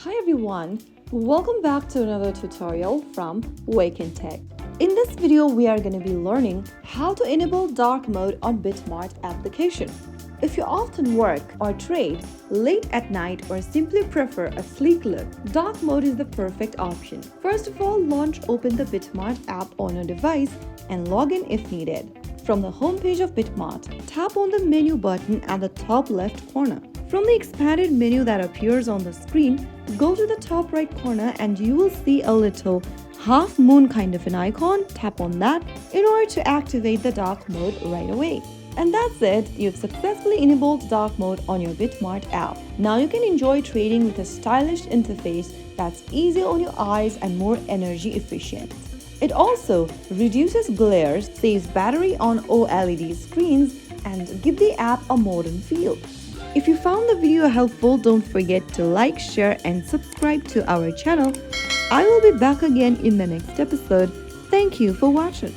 Hi everyone, welcome back to another tutorial from Wake&Tech. In this video, we are going to be learning how to enable dark mode on BitMart application. If you often work or trade late at night or simply prefer a sleek look, dark mode is the perfect option. First of all, open the BitMart app on your device and log in if needed. From the homepage of BitMart, tap on the menu button at the top left corner. From the expanded menu that appears on the screen, go to the top right corner and you will see a little half moon kind of an icon. Tap on that in order to activate the dark mode right away. And that's it, you've successfully enabled dark mode on your BitMart app. Now you can enjoy trading with a stylish interface that's easy on your eyes and more energy efficient. It also reduces glare, saves battery on OLED screens, and give the app a modern feel. If you found the video helpful, don't forget to like, share, and subscribe to our channel. I will be back again in the next episode. Thank you for watching.